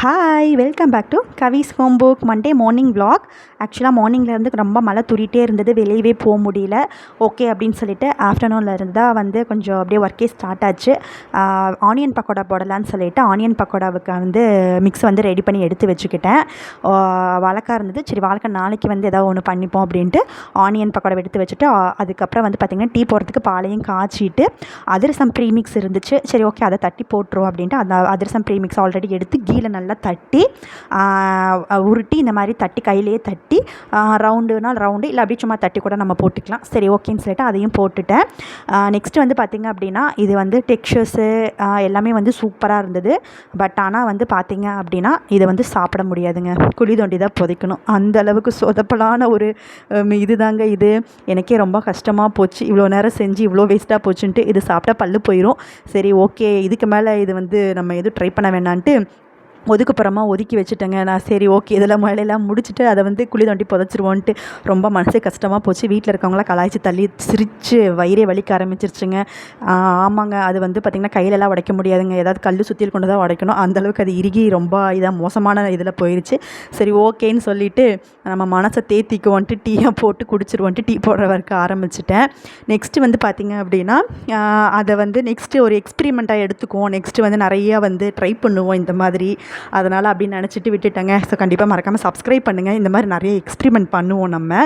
Hi, welcome back to Kavi's home book Monday morning vlog. ஆக்சுவலாக மார்னிங்லேருந்து ரொம்ப மழை தூரிகிட்டே இருந்தது, வெளியவே போக முடியல. ஓகே அப்படின்னு சொல்லிட்டு ஆஃப்டர்நூனில் இருந்தால் வந்து கொஞ்சம் அப்படியே ஒர்க்கே ஸ்டார்ட் ஆச்சு. ஆனியன் பக்கோடா போடலான்னு சொல்லிட்டு ஆனியன் பக்கோடாவுக்கு வந்து மிக்ஸ் வந்து ரெடி பண்ணி எடுத்து வச்சுக்கிட்டேன். வாழைக்காய் இருந்தது, சரி வாழைக்காய் நாளைக்கு வந்து ஏதாவது ஒன்று பண்ணிப்போம் அப்படின்ட்டு ஆனியன் பக்கோடா எடுத்து வச்சுட்டு அதுக்கப்புறம் வந்து பார்த்திங்கன்னா டீ போடுறதுக்கு பாலையும் காய்ச்சிட்டு அதிரசம் ப்ரீமிக்ஸ் இருந்துச்சு. சரி ஓகே அதை தட்டி போட்டுருவோம் அப்படின்ட்டு அந்த அதிரசம் ப்ரீமிக்ஸ் ஆல்ரெடி எடுத்து கீழே நல்லா தட்டி உருட்டி இந்த மாதிரி தட்டி கையிலேயே தட்டி ரவுண்டுனால் ரவுண்டு இல்லை அப்படியே சும்மா தட்டி கூட நம்ம போட்டுக்கலாம். சரி ஓகேன்னு சொல்லிட்டு அதையும் போட்டுட்டேன். நெக்ஸ்ட்டு வந்து பார்த்திங்க அப்படின்னா இது வந்து டெக்ஸ்சர்ஸு எல்லாமே வந்து சூப்பராக இருந்தது. பட் ஆனால் வந்து பார்த்திங்க அப்படின்னா இதை வந்து சாப்பிட முடியாதுங்க, குழி தோண்டி தான் புதைக்கணும். அந்தளவுக்கு சொதப்பலான ஒரு இதுதாங்க இது. எனக்கே ரொம்ப கஷ்டமாக போச்சு, இவ்வளோ நேரம் செஞ்சு இவ்வளோ வேஸ்ட்டாக போச்சுன்ட்டு. இது சாப்பிட்டா பல்லு போயிடும். சரி ஓகே, இதுக்கு மேலே இது வந்து நம்ம எதுவும் ட்ரை பண்ண வேணான்ட்டு ஒதுக்குப்புறமாக ஒதுக்கி வச்சுட்டேங்க நான். சரி ஓகே, இதெல்லாம் வேலையெல்லாம் முடிச்சுட்டு அதை வந்து குழி தோண்டி புதைச்சிருவோன்ட்டு ரொம்ப மனசே கஷ்டமாக போச்சு. வீட்டில் இருக்கவங்களாம் கலாய்ச்சி தள்ளி சிரித்து வயிறே வலிக்க ஆரம்பிச்சிருச்சுங்க. ஆமாங்க, அது வந்து பார்த்திங்கன்னா கையிலலாம் உடைக்க முடியாதுங்க, ஏதாவது கல் சுற்றியில் கொண்டு தான் உடைக்கணும். அந்தளவுக்கு அது இறுகி ரொம்ப இதாக மோசமான இதில் போயிடுச்சு. சரி ஓகேன்னு சொல்லிவிட்டு நம்ம மனசை தேத்திக்குவோன்ட்டு டீயை போட்டு குடிச்சிருவோன்ட்டு டீ போடுற வரைக்க ஆரம்பிச்சிட்டேன். நெக்ஸ்ட்டு வந்து பார்த்திங்க அப்படின்னா அதை வந்து நெக்ஸ்ட்டு ஒரு எக்ஸ்பிரிமெண்ட்டாக எடுத்துக்குவோம். நெக்ஸ்ட்டு வந்து நிறையா வந்து ட்ரை பண்ணுவோம் இந்த மாதிரி. அதனால் அப்படின்னு நினச்சிட்டு விட்டுட்டேங்க. ஸோ கண்டிப்பாக மறக்காமல் சப்ஸ்கிரைப் பண்ணுங்கள். இந்த மாதிரி நிறைய எக்ஸ்பிரிமெண்ட் பண்ணுவோம் நம்ம.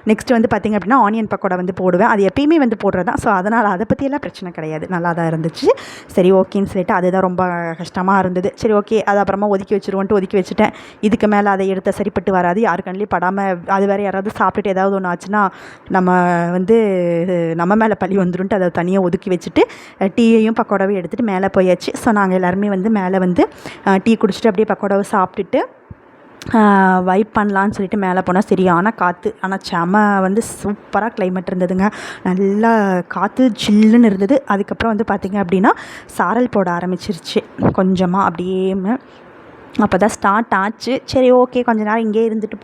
நெக்ஸ்ட்டு வந்து பார்த்திங்க அப்படின்னா ஆனியன் பக்கோடா வந்து போடுவேன். அது எப்பயுமே வந்து போடுறது தான். ஸோ அதனால் அதை பற்றியெல்லாம் பிரச்சனை கிடையாது, நல்லா தான் இருந்துச்சு. சரி ஓகேன்னு சொல்லிட்டு அதுதான் ரொம்ப கஷ்டமாக இருந்தது. சரி ஓகே, அது அப்புறமா ஒதுக்கி வச்சுருவோன்ட்டு ஒதுக்கி வச்சுட்டேன். இதுக்கு மேலே அதை எடுத்த சரிப்பட்டு வராது, யாரு கண்ணிலையும் படாமல். அது வேறு யாராவது சாப்பிட்டுட்டு ஏதாவது ஒன்று ஆச்சுன்னா நம்ம வந்து நம்ம மேலே பழி வந்துருன்ட்டு அதை தனியாக ஒதுக்கி வச்சுட்டு டீயையும் பக்கோடாவையும் எடுத்துகிட்டு மேலே போயாச்சு. ஸோ நாங்கள் எல்லாருமே வந்து மேலே வந்து டீ குடிச்சிட்டு அப்படியே பக்கோடாவை சாப்பிட்டுட்டு வைப் பண்ணலான்னு சொல்லிட்டு மேலே போனால் சரியான காற்று. ஆனால் செம வந்து சூப்பராக கிளைமேட் இருந்ததுங்க, நல்லா காற்று சில்லுன்னு இருந்தது. அதுக்கப்புறம் வந்து பார்த்திங்க அப்படின்னா சாரல் போட ஆரம்பிச்சிருச்சு கொஞ்சமாக அப்படியே. அப்போ தான் ஸ்டார்ட் ஆச்சு. சரி ஓகே, கொஞ்சம் நேரம் இங்கே இருந்துட்டு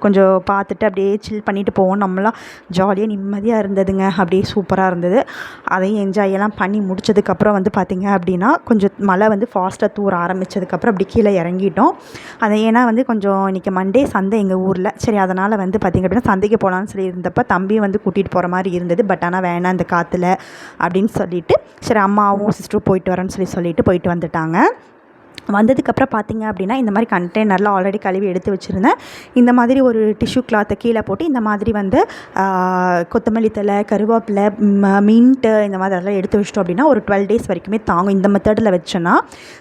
கொஞ்சம் பார்த்துட்டு அப்படியே சில் பண்ணிவிட்டு போவோம். நம்மளாம் ஜாலியாக நிம்மதியாக இருந்ததுங்க, அப்படியே சூப்பராக இருந்தது. அதையும் என்ஜாயெல்லாம் பண்ணி முடிச்சதுக்கப்புறம் வந்து பார்த்திங்க அப்படின்னா கொஞ்சம் மழை வந்து ஃபாஸ்ட்டாக தூர ஆரம்பித்ததுக்கப்புறம் அப்படி கீழே இறங்கிட்டோம். அதை ஏன்னா வந்து கொஞ்சம் இன்றைக்கி மண்டே சந்தை எங்கள் ஊரில். சரி அதனால் வந்து பார்த்திங்க அப்படின்னா சந்தைக்கு போகலான்னு சொல்லி இருந்தப்போ தம்பியை வந்து கூட்டிகிட்டு போகிற மாதிரி இருந்தது. பட் ஆனால் வேணாம் இந்த காற்றுல அப்படின்னு சொல்லிவிட்டு சரி அம்மாவும் சிஸ்டரும் போயிட்டு வரேன்னு சொல்லிட்டு போயிட்டு வந்துட்டாங்க. வந்ததுக்கப்புறம் பார்த்திங்க அப்படின்னா இந்த மாதிரி கண்டெய்னரில் ஆல்ரெடி கழுவி எடுத்து வச்சுருந்தேன். இந்த மாதிரி ஒரு டிஷ்யூ கிளாத்தை கீழே போட்டு இந்த மாதிரி வந்து கொத்தமல்லி தழை, கருவேப்பிலை, மின்ட்டு இந்த மாதிரி அதெல்லாம் எடுத்து வச்சிட்டோம் அப்படின்னா ஒரு 12 days வரைக்குமே தாங்கும் இந்த மெத்தடில் வச்சேன்னா.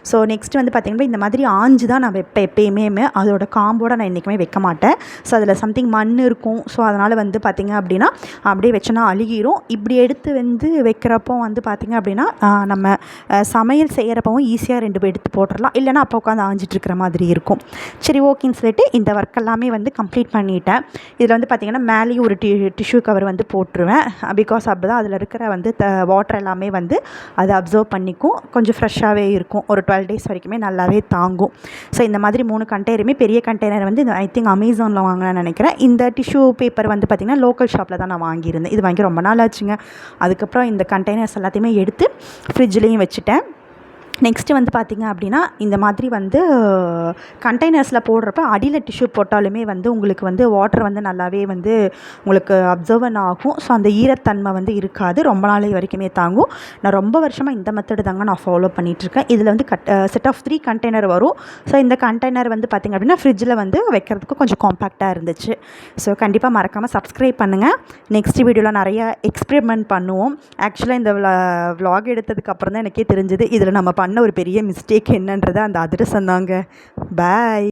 ஸோ நெக்ஸ்ட் வந்து பார்த்திங்கன்னா இந்த மாதிரி ஆஞ்சு தான் நான் வைப்பேன் எப்பயுமே. அதோட காம்போடு நான் என்றைக்குமே வைக்க மாட்டேன். ஸோ அதில் சம்திங் மண் இருக்கும். ஸோ அதனால் வந்து பார்த்திங்க அப்படின்னா அப்படியே வச்சோன்னா அழுகிரும். இப்படி எடுத்து வந்து வைக்கிறப்போ வந்து பார்த்திங்க அப்படின்னா நம்ம சமையல் செய்கிறப்பவும் ஈஸியாக 2 எடுத்து போட்டுடலாம். இல்லைனா அப்போ உட்காந்து ஆஞ்சிட்ருக்கிற மாதிரி இருக்கும். சரி ஓகேன்னு சொல்லிட்டு இந்த ஒர்க் எல்லாமே வந்து கம்ப்ளீட் பண்ணிட்டேன். இதில் வந்து பார்த்திங்கன்னா மேலேயும் ஒரு டிஷ்யூ கவர் வந்து போட்டுருவேன். பிகாஸ் அப்போ தான் அதில் இருக்கிற வந்து வாட்டர் எல்லாமே வந்து அதை அப்சர்வ் பண்ணிக்கும், கொஞ்சம் ஃப்ரெஷ்ஷாகவே இருக்கும். ஒரு 12 days வரைக்குமே நல்லாவே தாங்கும். ஸோ இந்த மாதிரி 3 கண்டெய்னருமே பெரிய கண்டெய்னர் வந்து ஐ திங்க் அமேசானில் வாங்கினேன்னு நினைக்கிறேன். இந்த டிஷ்யூ பேப்பர் வந்து பார்த்திங்கன்னா லோக்கல் ஷாப்பில் தான் நான் வாங்கியிருந்தேன். இது வாங்கி ரொம்ப நாள் ஆச்சுங்க. அதுக்கப்புறம் இந்த கண்டெய்னர்ஸ் எல்லாத்தையுமே எடுத்து ஃப்ரிட்ஜ்லேயும் வச்சுட்டேன். நெக்ஸ்ட்டு வந்து பார்த்திங்க அப்படின்னா இந்த மாதிரி வந்து கண்டெய்னர்ஸில் போடுறப்ப அடியில் டிஷ்யூ போட்டாலுமே வந்து உங்களுக்கு வந்து வாட்டர் வந்து நல்லாவே வந்து உங்களுக்கு அப்சர்வன் ஆகும். ஸோ அந்த ஈரத்தன்மை வந்து இருக்காது, ரொம்ப நாளை வரைக்குமே தாங்கும். நான் ரொம்ப வருஷமாக இந்த மெத்தடு தாங்க நான் ஃபாலோ பண்ணிகிட்ருக்கேன். இதில் வந்து செட் ஆஃப் 3 கண்டெய்னர் வரும். ஸோ இந்த கண்டெய்னர் வந்து பார்த்திங்க அப்படின்னா ஃப்ரிட்ஜில் வந்து வைக்கிறதுக்கு கொஞ்சம் காம்பேக்டாக இருந்துச்சு. ஸோ கண்டிப்பாக மறக்காமல் சப்ஸ்கிரைப் பண்ணுங்கள். நெக்ஸ்ட் வீடியோவில் நிறைய எக்ஸ்பெரிமெண்ட் பண்ணுவோம். ஆக்சுவலாக இந்த vlog எடுத்ததுக்கப்புறம் தான் எனக்கே தெரிஞ்சது இதில் நம்ம பண்ண ஒரு பெரிய மிஸ்டேக் என்னன்றது அந்த அதிரசம் தாங்க. பாய்.